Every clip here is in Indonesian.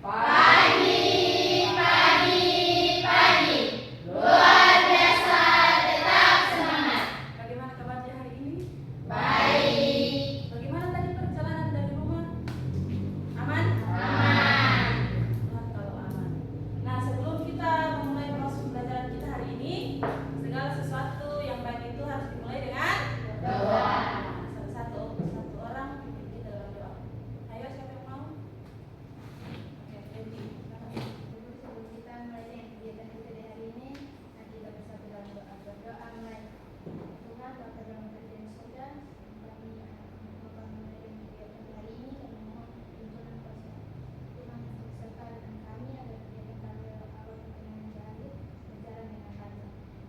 Pagi, pagi, pagi. Luar biasa, tetap semangat. Bagaimana kabarnya hari ini? Baik. Bagaimana tadi perjalanan dari rumah? Aman? Aman. Nah, kalau aman. Nah, sebelum kita memulai proses pembelajaran kita hari ini, segala sesuatu yang baik itu harus dimulai dengan Doa. Satu orang pimpin kita dalam doa. Ayo, siapa yang mau? Oke, Enti. Sebelum kita mulai dengan kegiatan kita di hari ini, mari kita bersatu dalam doa. Berdoa mulai. Tuhan, Bapa dalam kerajaan surga, kami Bapa mulai dengan kegiatan hari ini dan memohon tuntunan kuasa Tuhan untuk serta dengan kami agar kegiatan kami awal pertengahan akhir berjalan dengan lancar.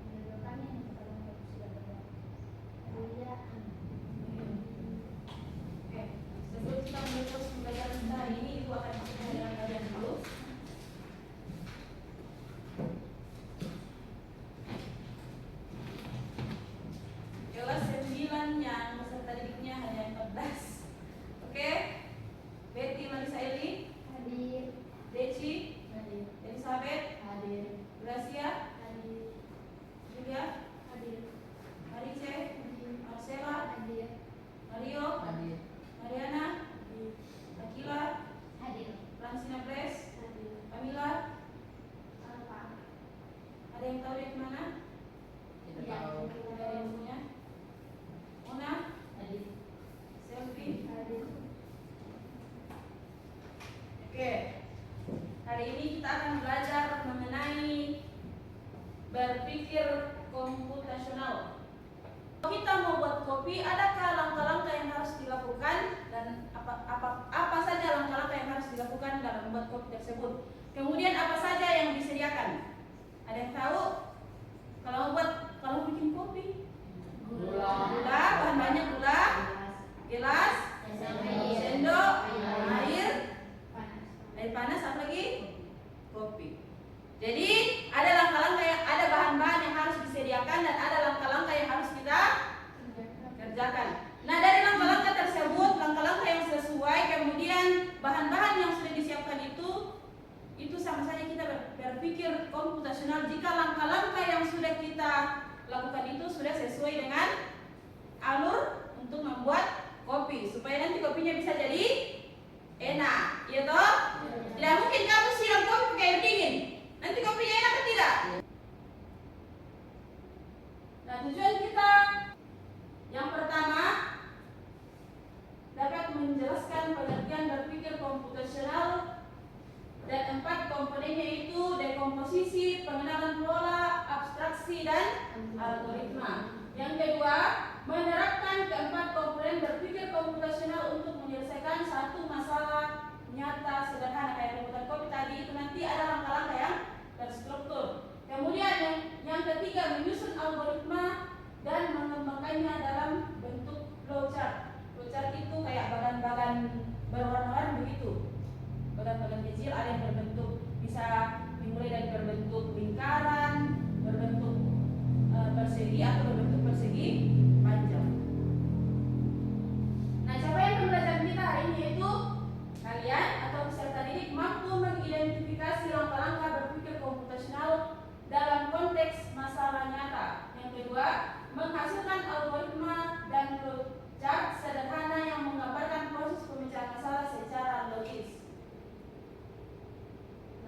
Menurut kami yang pertama kami sudah berdoa. Haleluya. Amin. Oke, sebelum kita mulai proses pembelajaran kita hari ini, Ibu akan bertanya dengan kalian dulu. Kelas 9 yang peserta didiknya hanya 14. Oke? Betty Marisa Eli, Hadir. Deci, Hadir. Elizabeth, Hadir. Gracia, Hadir. Julia, Hadir. Marice, Hadir. Marcela, Hadir. Mario, Hadir. Mariana, Akila, Hadir. Francina Pres, Hadir. Camila. Alfa. Ada yang tahu dia kemana? Tidak Ya. tahu. Ada yang punya? Mona, Hadir. Selvi. Hadir. Oke, hari ini kita akan belajar mengenai berpikir komputasional. Kalau kita mau buat kopi, adakah langkah-langkah yang harus dilakukan dan apa saja langkah-langkah yang harus dilakukan dalam membuat kopi tersebut? Kemudian apa saja yang disediakan? Ada yang tahu? Kalau bikin kopi, Gula. bahan-bahannya gula, gelas, sendok, air panas, apa lagi? Kopi. Jadi ada langkah-langkah ada bahan-bahan yang harus disediakan dan ada langkah-langkah yang harus kita kerjakan. Nah, dari langkah-langkah tersebut, langkah-langkah yang sesuai, kemudian bahan-bahan yang sudah disiapkan itu sama saja kita berpikir komputasional jika langkah-langkah yang sudah kita lakukan itu sudah sesuai dengan alur untuk membuat kopi supaya nanti kopinya bisa jadi enak, ya toh? Tidak mungkin kamu siram kopi pakai air dingin. Nanti kopinya enak atau tidak? Nah, tujuan kita yang pertama dapat menjelaskan pengertian berpikir komputasional dan 4 komponennya itu dekomposisi, pengenalan pola, abstraksi, dan algoritma. Yang kedua, menerapkan keempat komponen berpikir komputasional untuk menyelesaikan satu masalah nyata sederhana kayak pembuatan kopi tadi itu nanti ada langkah-langkah yang terstruktur. Kemudian yang ketiga, menyusun algoritma dan mengembangkannya dalam bentuk flowchart. Flowchart itu kayak bagan-bagan berwarna-warni begitu. Bagan-bagan kecil ada yang berbentuk bisa dimulai dari berbentuk lingkaran, berbentuk persegi atau berbentuk persegi panjang. Nah, capaian pembelajaran kita hari ini yaitu kalian atau peserta didik mampu mengidentifikasi langkah-langkah berpikir komputasional dalam konteks masalah nyata. Yang kedua, menghasilkan algoritma dan flowchart sederhana yang menggambarkan proses pemecahan masalah secara logis.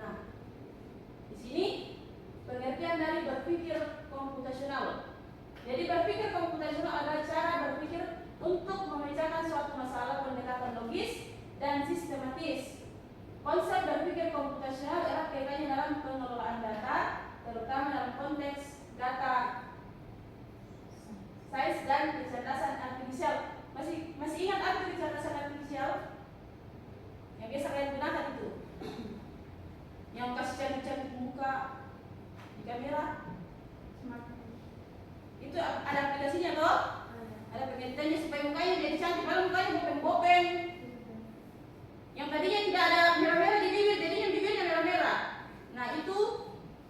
Nah, di sini pengertian dari berpikir komputasional. Jadi berpikir komputasional adalah cara berpikir untuk memecahkan suatu masalah pendekatan logis dan sistematis. Konsep berpikir komputasional erat kaitannya dalam pengelolaan data, terutama dalam konteks data sains dan kecerdasan artifisial. Masih ingat arti kecerdasan artifisial? Yang biasa kalian gunakan itu? Yang kasih cantik-cantik muka di kamera? Itu ada aplikasinya toh? Ada pengertiannya supaya mukanya jadi cantik, kalau mukanya bopeng-bopeng. Yang tadinya tidak ada merah-merah di bibir, jadinya bibirnya merah-merah. Nah, itu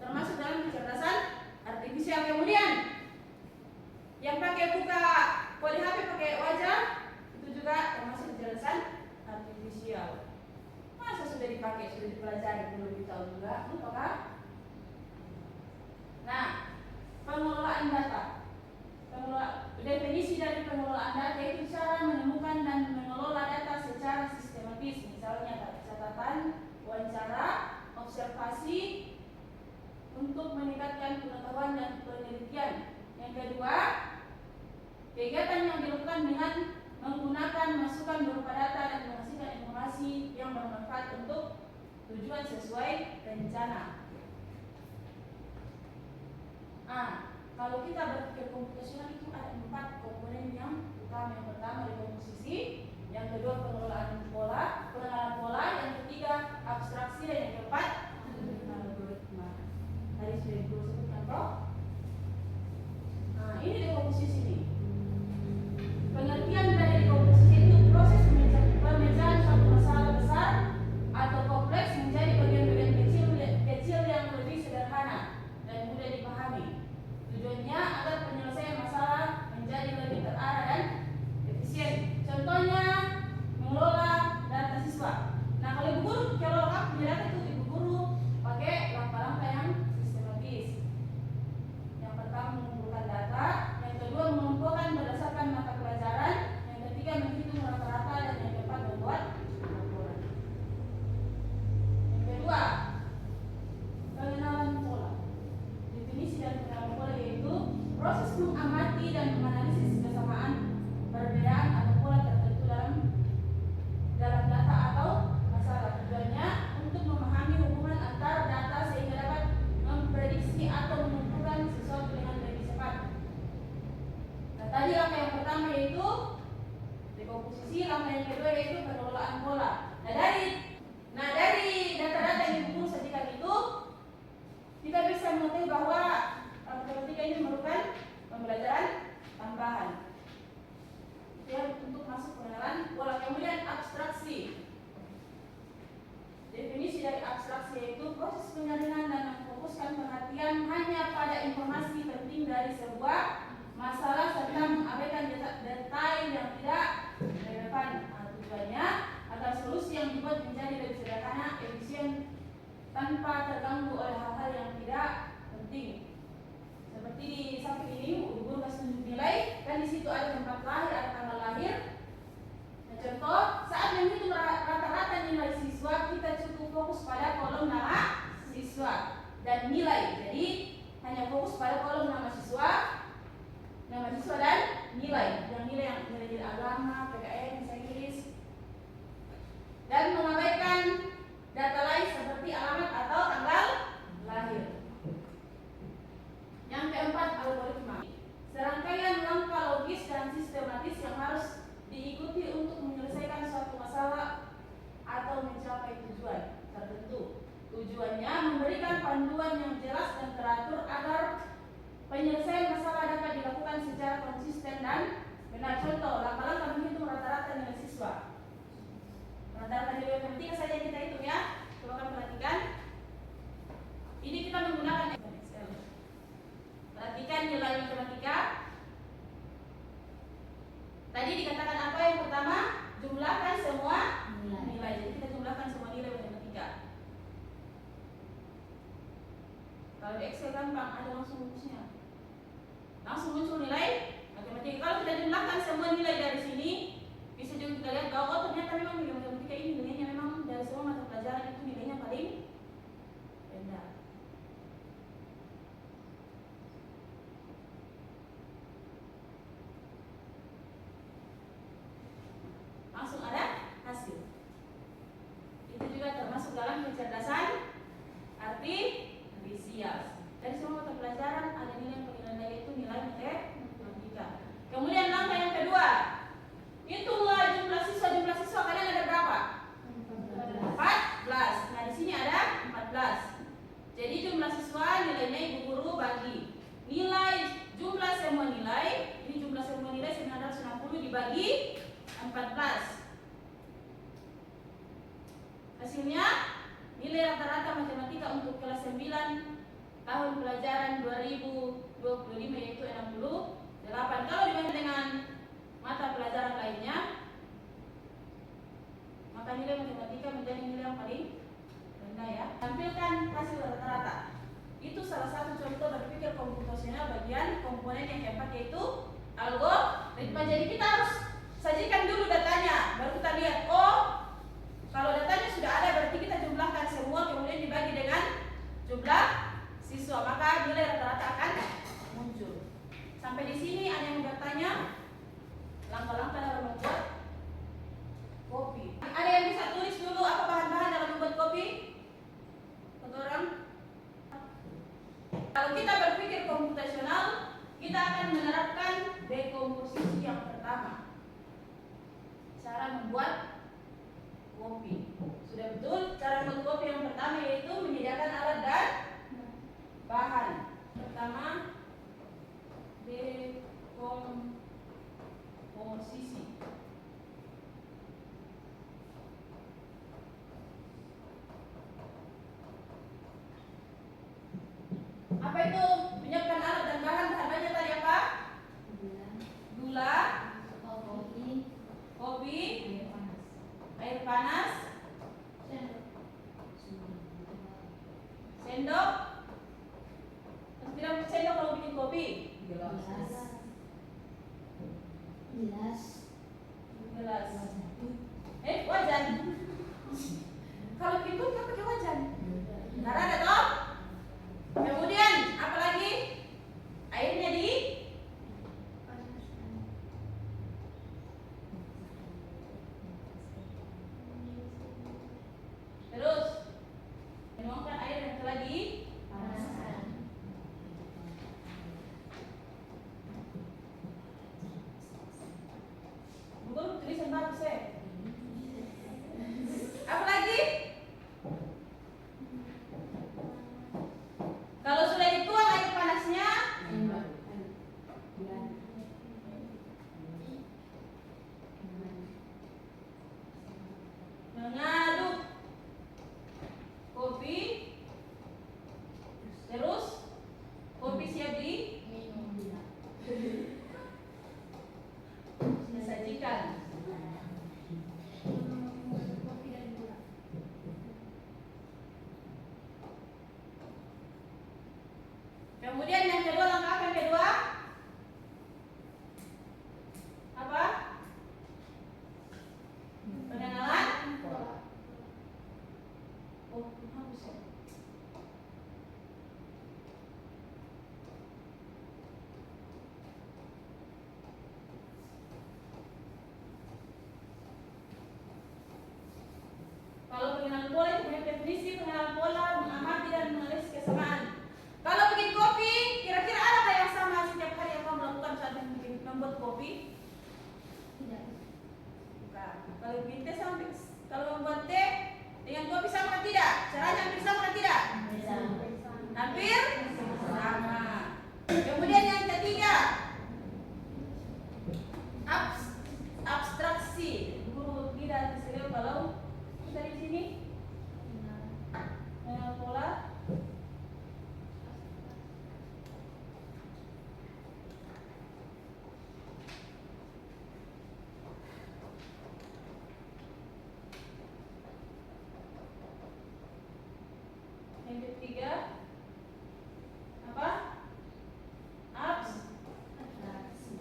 termasuk dalam kecerdasan artifisial. Kemudian yang pakai buka kode HP pakai wajah, itu juga termasuk dipakai, sudah dipelajari, belum ditahu juga, lupa kan? Nah, pengelolaan data. Definisi dari pengelolaan data itu cara menemukan dan mengelola data secara sistematis, misalnya catatan, wawancara, observasi untuk meningkatkan pengetahuan dan penelitian. Yang kedua, kegiatan yang dilakukan dengan menggunakan masukan berupa data dan menghasilkan informasi yang bermanfaat untuk tujuan sesuai rencana. Kalau kita berpikir komputasional itu ada 4 komponen yang utama. Yang pertama dekomposisi, yang kedua pengelolaan pola, pengenalan pola, yang ketiga abstraksi, dan yang keempat algoritma. Tadi sudah disebutkan toh. Ini dekomposisi nih. Pengertian dari dekomposisi itu proses pemecahan suatu masalah besar atau kompleks menjadi bagian-bagian kecil yang lebih sederhana dan mudah dipahami. Tujuannya agar penyelesaian masalah menjadi lebih terarah dan efisien. Contohnya mengelola data siswa. Nah, kalau ibu guru kalau punya data itu ibu guru pakai langkah-langkah yang sistematis. Yang pertama mengumpulkan data, yang kedua mengumpulkan berdasarkan mata pelajaran, yang ketiga menghitung rata-rata, dan yang keempat membuat laporan. Yang kedua, pengenalan pola. Definisi dan pengenalan pola yaitu proses mengamati dan menganalisis kesamaan, perbedaan atau pola tertentu dalam data atau masalah. Tujuannya untuk memahami hubungan antar data sehingga dapat memprediksi atau menentukan sesuatu dengan lebih cepat. Nah, tadi langkah yang pertama yaitu dekomposisi, langkah yang kedua yaitu pengelolaan pola. Nah dari data-data yang ibu sediakan itu kita bisa mengetahui bahwa matematika ini merupakan pembelajaran tambahan. Untuk masuk pengenalan pola. Kemudian abstraksi. Definisi dari abstraksi yaitu proses penyaringan dan memfokuskan perhatian hanya pada informasi penting dari sebuah masalah serta mengabaikan detail yang tidak relevan. Tujuannya agar solusi yang dibuat menjadi lebih sederhana, efisien, tanpa terganggu oleh hal-hal yang tidak penting. Seperti di samping ini, guru kasih tunjuk nilai, dan di situ ada tempat lahir, ada tanggal lahir. Nah, contoh, saat menghitung rata-rata nilai siswa, kita cukup fokus pada kolom nama siswa dan nilai. Jadi hanya fokus pada kolom nama siswa dan nilai. Yang nilai agama, PKN, bahasa Inggris, dan mengabaikan data lain seperti alamat atau tanggal lahir. Yang keempat, algoritma. Serangkaian langkah logis dan sistematis yang harus diikuti untuk menyelesaikan suatu masalah atau mencapai tujuan tertentu. Tujuannya memberikan panduan yang jelas dan teratur agar penyelesaian masalah dapat dilakukan secara konsisten dan benar. Contoh, langkah-langkah menghitung rata-rata nilai siswa. Rata-rata nilai matematika saja kita hitung ya. Coba kalian perhatikan. Ini kita menggunakan Excel. Perhatikan nilai matematika. Tadi dikatakan apa yang pertama? Jumlahkan semua nilai. Jadi kita jumlahkan semua nilai matematika. Kalau di Excel gampang, ada langsung rumusnya. Langsung muncul nilai matematika. Kalau kita jumlahkan semua nilai dari sini, bisa juga kita lihat bahwa ternyata memang nilai matematika ini nilainya memang dari semua mata pelajaran itu nilainya paling rendah. Langsung ada hasil. Itu juga termasuk dalam kecerdasan artifisial. Dari semua mata pelajaran ada nilai yang paling rendah yaitu nilai matematika. Kemudian langkah yang kedua, hitunglah jumlah siswa kalian ada berapa? 14. Nah di sini ada 14. Jadi jumlah siswa nilainya ibu guru bagi nilai jumlah semua nilai. Ini jumlah semua nilai 960 dibagi 14. Hasilnya nilai rata-rata matematika untuk kelas 9 tahun pelajaran 2025 yaitu 68. Kalau dibanding dengan mata pelajaran lainnya, maka nilai matematika menjadi nilai yang paling mudah ya. Tampilkan hasil rata-rata. Itu salah satu contoh berpikir komputasional bagian komponen yang keempat, yaitu algoritma. Jadi kita harus sajikan dulu datanya, baru kita lihat, oh kalau datanya sudah ada berarti kita jumlahkan semua kemudian dibagi dengan jumlah siswa, maka nilai rata-rata akan muncul. Sampai di sini ada yang bertanya langkah-langkah dalam membuat kopi. Ada yang bisa tulis dulu apa bahan-bahan dalam membuat kopi? Untuk orang? Kalau kita berpikir komputasional, kita akan menerapkan dekomposisi yang pertama. Cara membuat kopi. Sudah betul, cara membuat kopi yang pertama yaitu menyediakan alat dan bahan. Pertama, dekomposisi. Apa itu menyiapkan alat dan bahan? Bahannya tadi apa? Gula, kopi, air panas, sendok. Tidak sendok kalau bikin kopi. Gelas. Wajan. Kalau gitu kita pakai wajan. Nggak ada toh? Kemudian apa lagi? Airnya di terus menuangkan air yang telah dipanaskan. Bukan tulisan bagus ya. Apa lagi? Kalau sudah dituang air panasnya, mengaduk kopi, terus kopi siap disajikan. Kemudian yang kedua, langkah apa yang kedua? Apa? Pengenalan. Oh, hapus ya. Kalau pengenalan pola itu punya definisi. Pengenalan pola mengamati dan menganalisis kesamaan. Kalau bikin kopi, kira-kira adakah yang sama setiap hari yang kamu lakukan saat membuat kopi? Tidak. Bukan. Kalau bikin teh sama, kalau membuat teh dengan kopi sama atau tidak? Caranya hampir sama atau tidak? Hampir sama. Kemudian yang ketiga, abstraksi. Guru tidak disebut kalau kita di sini pola. Yang ketiga apa? Abstraksi.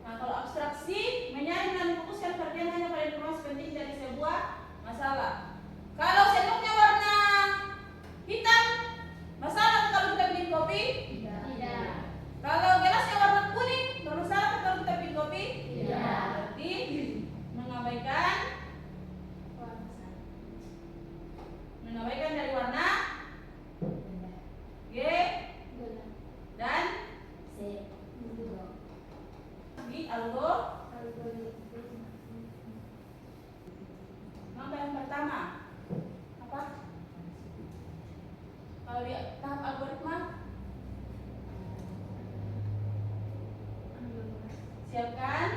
Nah, kalau abstraksi menyaring dan memfokuskan perhatian hanya pada informasi penting dari sebuah masalah. Kalau sendoknya warna hitam, masalah kalau kita bikin kopi? Tidak. Kalau gelasnya warna kuning, bermasalah kalau kita bikin kopi? Tidak. Berarti mengabaikan dari warna G dan di langkah yang pertama apa? Kalau di tahap algoritma, siapkan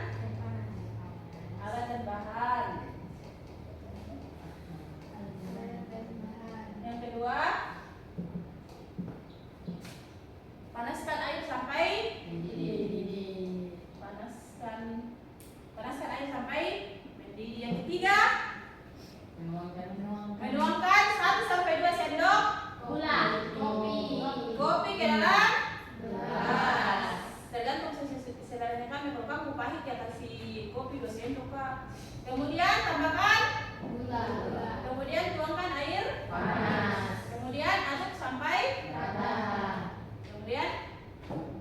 alat dan bahan. Yang kedua, panaskan air sampai panaskan air sampai mendidih. Yang ketiga, menuangkan sendok Kak. Kemudian tambahkan Gula. kemudian tuangkan air, Panas. kemudian aduk sampai, Rata. kemudian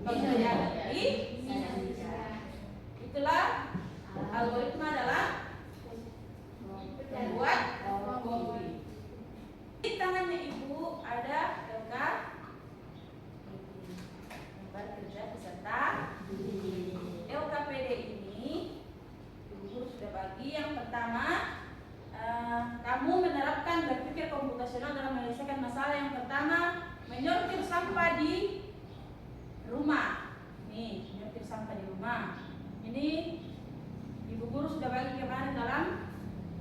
kalau sudah diaduk itulah algoritma dalam membuat kopi. Di tangannya ibu ada lembar kerja peserta. LKPD ini ibu guru sudah bagi. Yang pertama, kamu menerapkan berpikir komputasional dalam menyelesaikan masalah. Yang pertama, menyortir sampah di rumah. Nih, menyortir sampah di rumah. Ini ibu guru sudah bagi kemarin dalam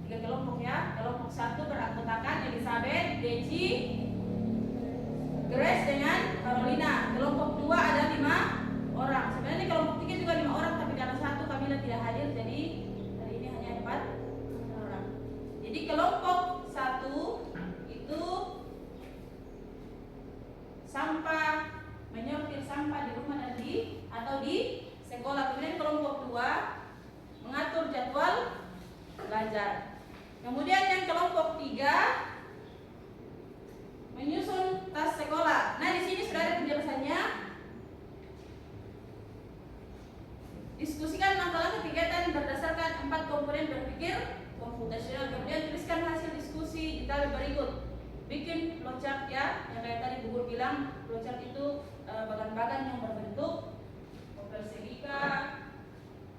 3 kelompok ya. Kelompok 1 beranggotakan Elizabeth, Deci, Grace dengan Carolina. Kelompok 2 ada 5 orang. Sebenarnya kelompok 3 juga 5 orang, tapi karena 1 Kamila tidak hadir, jadi hari ini hanya 4 orang. Jadi kelompok 1 itu sampah, menyortir sampah di rumah dan atau di sekolah. Kemudian kelompok 2 mengatur jadwal belajar. Kemudian yang kelompok 3 menyusun tas sekolah. Nah, di sini sudah ada penjelasannya. Diskusikan langkah-langkah kegiatan berdasarkan 4 komponen berpikir komputasional. Kemudian tuliskan hasil diskusi di tabel berikut. Bikin flowchart ya, yang kayak tadi Bu Guru bilang, flowchart itu bagan-bagan yang berbentuk mau persegi kah,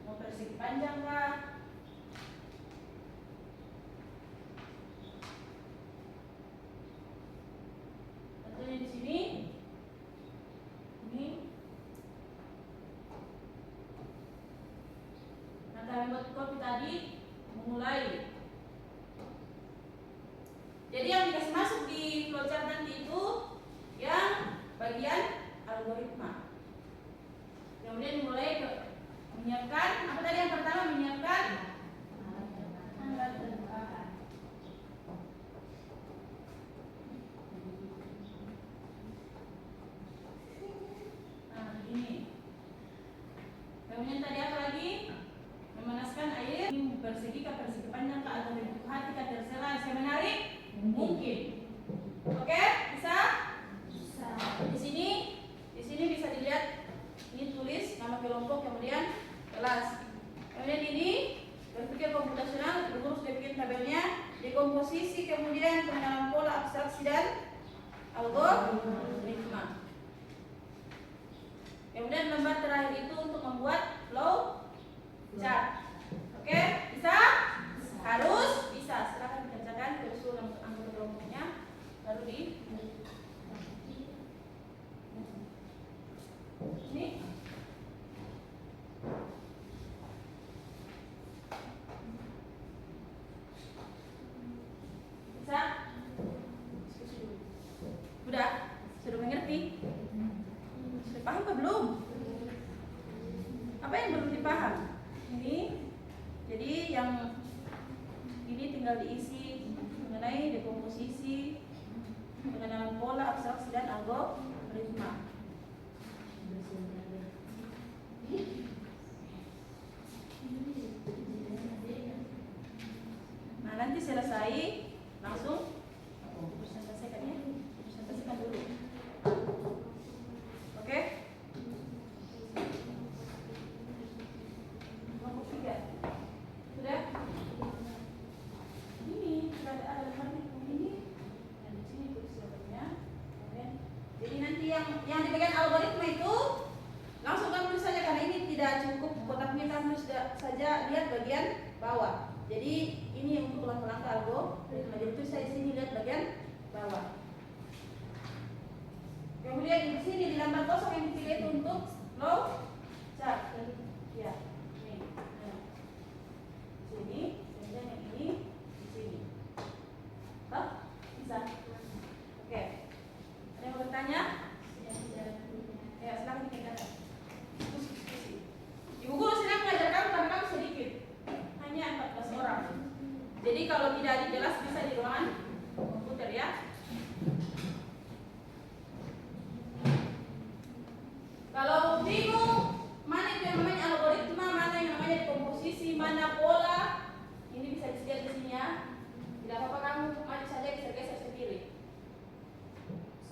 mau persegi panjang kah. Tentunya di sini ini nah, membuat kopi tadi memulai. Jadi yang dikasih masuk di flowchart nanti itu yang bagian algoritma. Kemudian mulai menyiapkan apa tadi yang pertama, menyiapkan alat tebak. Nah, ini. Kemudian tadi apa lagi? Memanaskan air. Persegi kah, persegi panjang kah, atau bentuk hati kah, terserah, saya menarik mungkin. Oke, bisa? Bisa. Di sini bisa dilihat. Ini tulis nama kelompok, kemudian kelas. Kemudian ini berpikir komputasional, Ibu Guru sudah bikin tabelnya. Dekomposisi, kemudian pengenalan pola, abstraksi dan algoritma. Kemudian lembar terakhir itu untuk membuat flow chart. Oke, bisa? Harus bisa. Silakan dikerjakan ke seluruh anggota kelompoknya, baru di ini. Bisa? Diskusi dulu. Udah? Sudah mengerti? Sudah paham apa belum? Apa yang belum dipaham? Ini, jadi yang ini tinggal diisi mengenai dekomposisi, pengenalan pola, abstraksi dan algoritma. Nah, nanti selesai langsung presentasikan ya, presentasikan dulu. Oke? Kelompok 3 sudah? Ini sudah ada lembar ini. Dan di sini tulis jawabannya. Jadi nanti yang di bagian algoritma itu langsung kamu tulis saja, karena ini tidak cukup kotaknya, kamu sudah saja lihat bagian bawah. Jadi ini untuk langkah-langkah algoritma. Jadi tulis saya di sini, lihat bagian bawah. Kemudian di sini di lembar kosong yang dipilih itu untuk flow chart. Ya, ini. Nah. Sini, kemudian yang ini di sini. Oh, bisa. Oke. Ada yang mau bertanya? Ya, silakan dikerjakan. Diskusi. Ibu Guru sedang mengajar kamu karena kamu sedikit, hanya 14 orang. Jadi kalau tidak di kelas bisa di ruangan komputer ya. Kalau bingung mana itu yang namanya algoritma, mana yang namanya dekomposisi, mana pola, ya. Tidak apa-apa kamu maju saja geser-geser sendiri.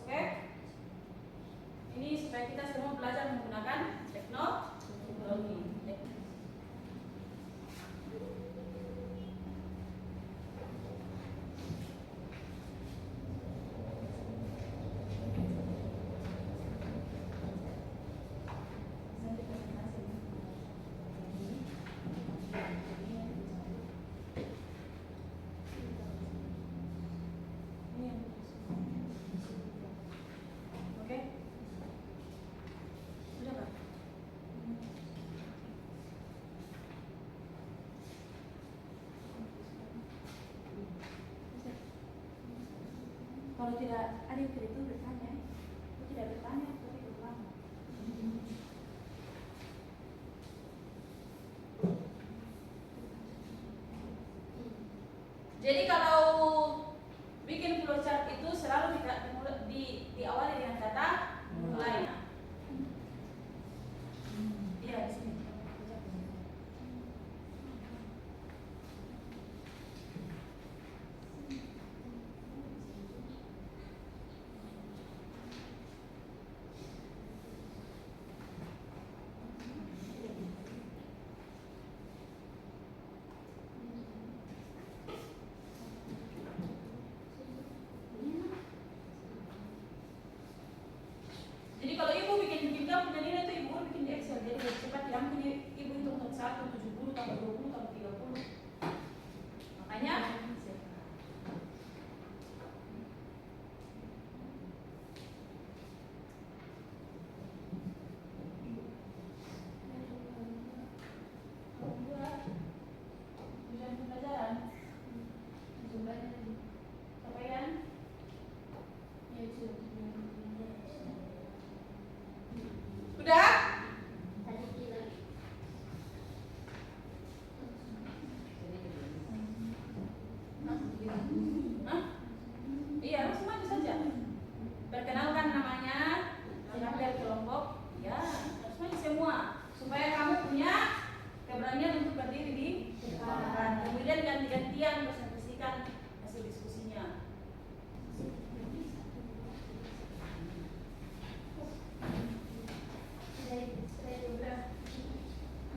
Oke? Ini supaya kita semua belajar menggunakan teknologi. Oke? Sudah, Pak? Kalau tidak ada yang itu bertanya, aku tidak bertanya, tapi berulang. Jadi kalau bikin flowchart itu selalu diawali dengan kata mulai. Iya, di sini. Jadi kalau ibu bikin kamu punya nilai itu ibu bikin di Excel. Jadi cepat yang punya ibu hitung 1, 70, tambah 20, tambah 30. Makanya tujuan pembelajaran capaian udah. Hah? Iya, langsung maju saja. Perkenalkan namanya, mengambil kelompok, ya, harus maju semua supaya kamu punya keberanian untuk berdiri di depan. Kemudian ganti-gantian presentasikan hasil diskusinya.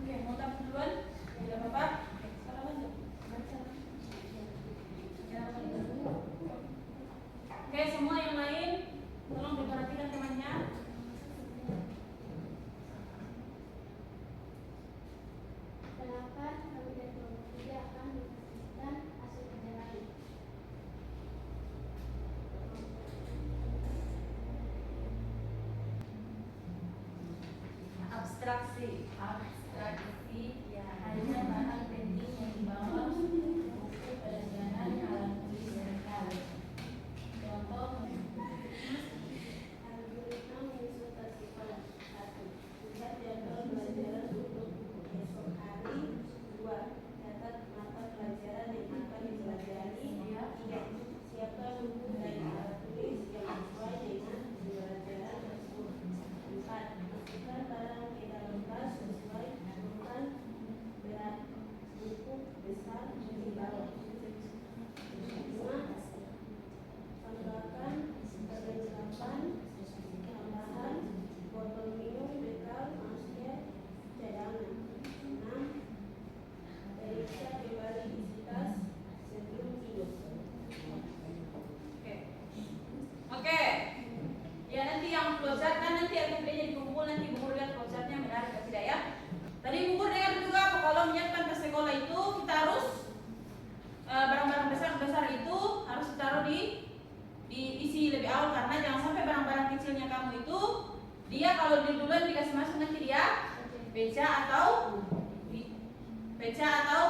Oke, mau tampil duluan? Tidak apa-apa. Oke, sekarang lanjut. Oke, semua yang lain tolong diperhatikan temannya. Kenapa kami dari kelompok 3 akan mempresentasikan hasil kerja kami? Abstraksi ya, hanya bahan penting yang dibawa buku pelajaran alat tulis mereka. Contoh Algoritma menyusun artikel 1. lihat jadwal pelajaran untuk esok hari. 2. Catat mata pelajaran yang akan dipelajari. 3. Siapkan buku dan alat tulis yang sesuai dengan pelajaran tersebut. 4. Masukkan barang ke dalam tas sesuai urutan berat buku besar di bawah. 5. Tambahkan perlengkapan tambahan botol minum, bekal, masker, cadangan. 6. Periksa kembali isi tas sebelum tidur. Oke. Ya, nanti yang flowchart kan nanti LKP-nya dikumpul, nanti Bu Guru lihat flowchartnya menarik atau tidak ya. Tadi Bu Guru dengar juga kalau menyiapkan ke sekolah itu kita harus barang-barang besar itu harus ditaruh diisi lebih awal, karena jangan sampai barang-barang kecilnya kamu itu dia kalau di duluan dikasih masuk nanti dia pecah atau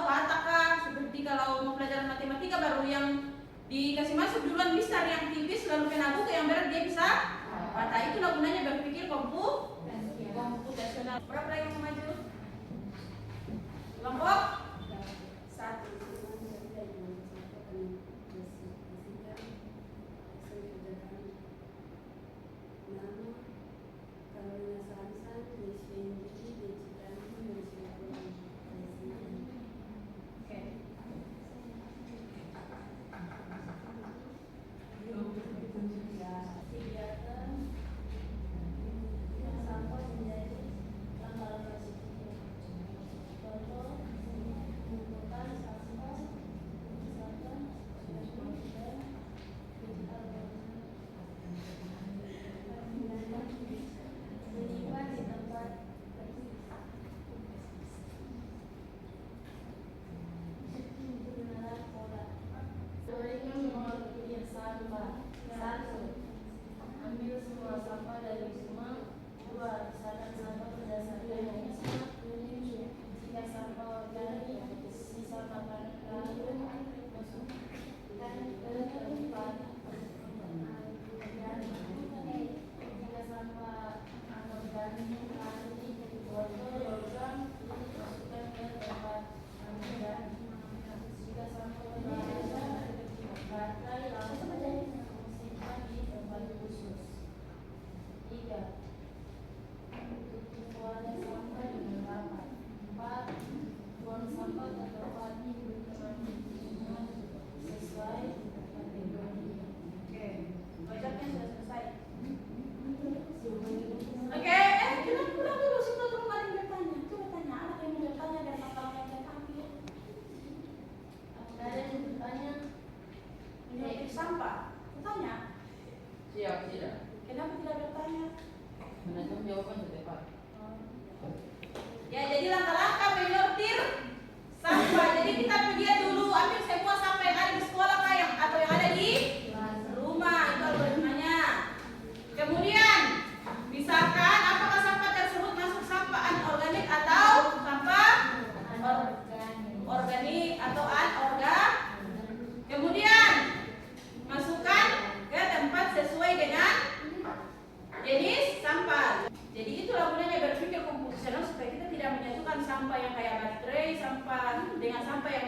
patah kah. Seperti kalau mau pelajaran matematika baru yang dikasih masuk duluan besar yang tipis lalu kena buku yang berat dia bisa patah. Itulah gunanya berpikir komputasional. Berapa lagi yang maju? Kelompok 1.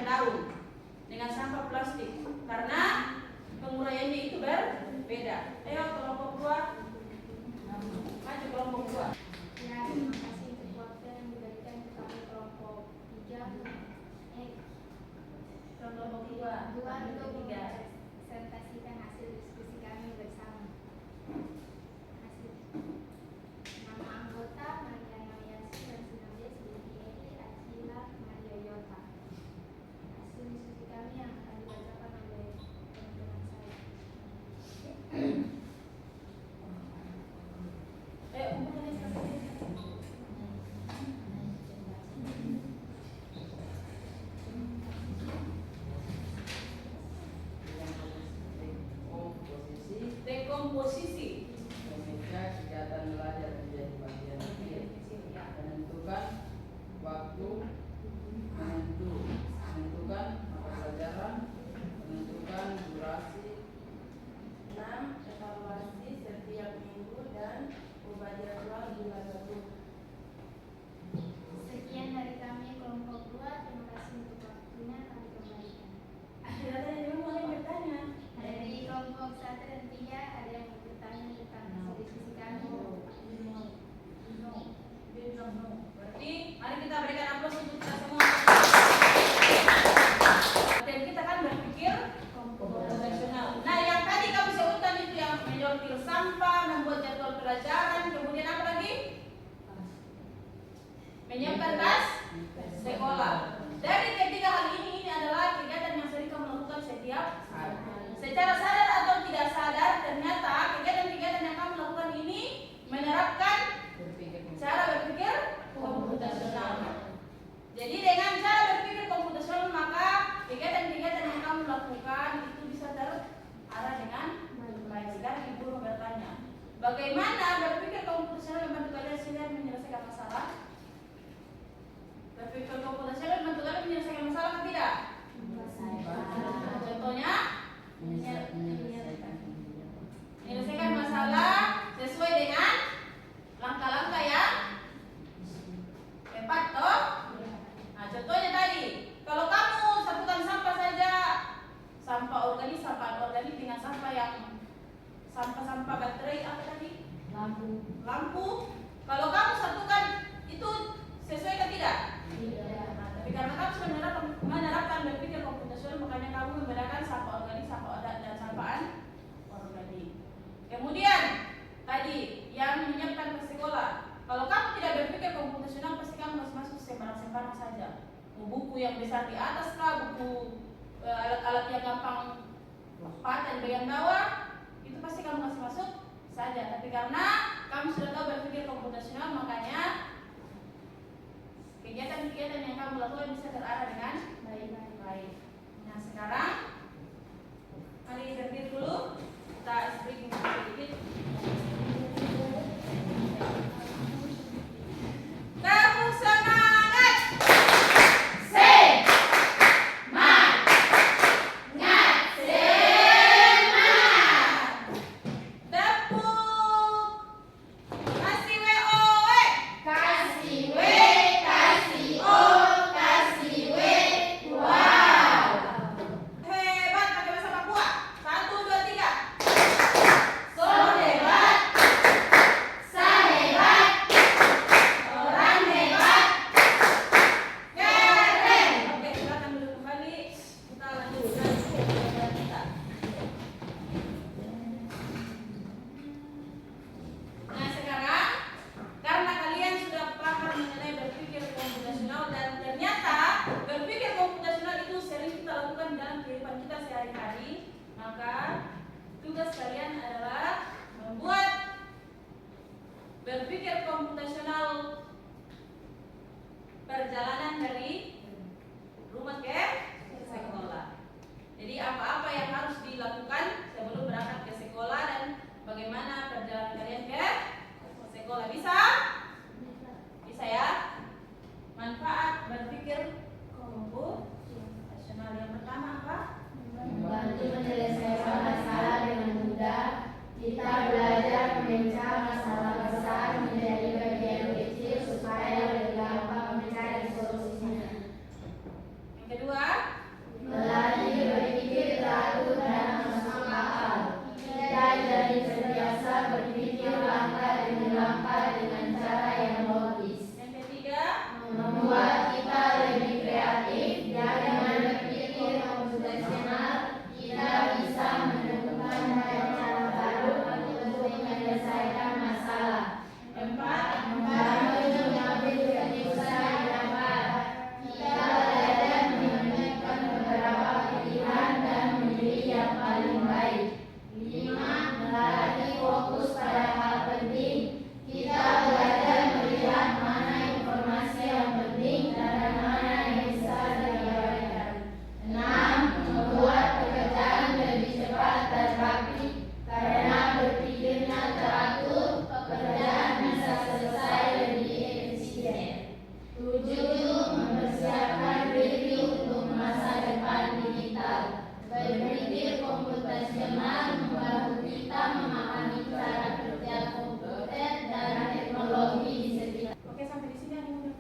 daun dengan sampah plastik karena penguraiannya itu berbeda. Ayo kelompok 2 maju kelompok 2. Ya, terima kasih untuk waktu yang diberikan kepada kelompok 3 Kelompok 2 untuk 3. mempresentasikan hasil diskusi kami bersama. Hasil nama anggota Mariana Yasi dan Sinabes Binti Edi Akila Maria Yota. Hasil diskusi kami yang akan dibacakan oleh teman-teman saya. Ayo kumpulkan estafet. Dekomposisi. Meja kegiatan belajar menjadi bagian akhir. Menentukan waktu, menentukan mata pelajaran, menentukan durasi. 6. Evaluasi setiap minggu dan ubah jadwal bila perlu. Sekian dari kami kelompok 2. Terima kasih untuk waktunya. Kami kembalikan. Akhirnya tadi juga mau yang bertanya. Dari kelompok 1 dan 3 ada yang mau bertanya tentang hasil diskusi kami. Berarti mari kita berikan aplaus untuk kita semua. Dan kita kan berpikir komputasional. Nah, yang tadi kamu sebutkan itu yang menyortir sampah, membuat jadwal pelajaran, kemudian apa lagi? Menyiapkan tas sekolah. Dari ketiga hal ini adalah kegiatan yang sering kamu lakukan setiap hari. Secara sadar atau tidak sadar, ternyata kegiatan-kegiatan yang kamu lakukan ini menerapkan cara berpikir komputasional. Jadi dengan cara berpikir komputasional maka kegiatan-kegiatan yang kamu lakukan itu bisa terarah dengan baik. Sekarang ibu mau bertanya, bagaimana berpikir komputasional membantu kalian sehingga menyelesaikan masalah? Berpikir komputasional membantu kalian menyelesaikan masalah atau tidak? Contohnya menyelesaikan masalah sesuai dengan langkah-langkah yang tepat toh? Nah, contohnya tadi, kalau kamu satukan sampah saja, sampah organik, sampah anorganik dengan sampah yang sampah baterai apa tadi? Lampu. Kalau kamu satukan itu sesuai atau tidak? Nah, tapi karena kamu sudah menerapkan berpikir komputasional, makanya kamu membedakan sampah organik, sampah dan sampah anorganik. Kemudian tadi yang menyiapkan ke sekolah. Kalau kamu tidak berpikir komputasional, pasti kamu masuk sembarang-sembarang saja. Buku yang besar di atas kah, buku alat-alat yang gampang patah di bagian bawah, itu pasti kamu masuk saja. Tapi karena kamu sudah tahu berpikir komputasional, makanya kegiatan-kegiatan yang kamu lakukan bisa terarah dengan baik. Nah, sekarang mari berdiri dulu. Kita speaking sedikit. Tepuk semangat. Tepuk. Kasih WOW. Kasih W, kasih O, kasih W. Wow. Hebat pakai bahasa Papua. 1, 2, 3. So hebat, sa hebat, orang hebat, keren. Oke, silakan dulu kembali. Kita lanjutkan pelajaran kita. Nah, sekarang karena kalian sudah paham mengenai berpikir komputasional dan ternyata berpikir komputasional itu sering kita lakukan dalam kehidupan kita sehari-hari, maka tugas kalian adalah membuat berpikir komputasional perjalanan dari rumah ke sekolah. Jadi apa-apa yang harus dilakukan sebelum berangkat ke sekolah dan bagaimana perjalanan kalian ke sekolah. Bisa? Bisa ya? Manfaat berpikir komputasional yang pertama apa? Membantu menyelesaikan masalah dengan mudah. Kita belajar memecah masalah besar menjadi bagian kecil supaya lebih gampang mencari solusinya. Yang kedua?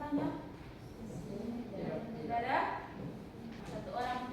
tangannya? Tidak ada. Satu orang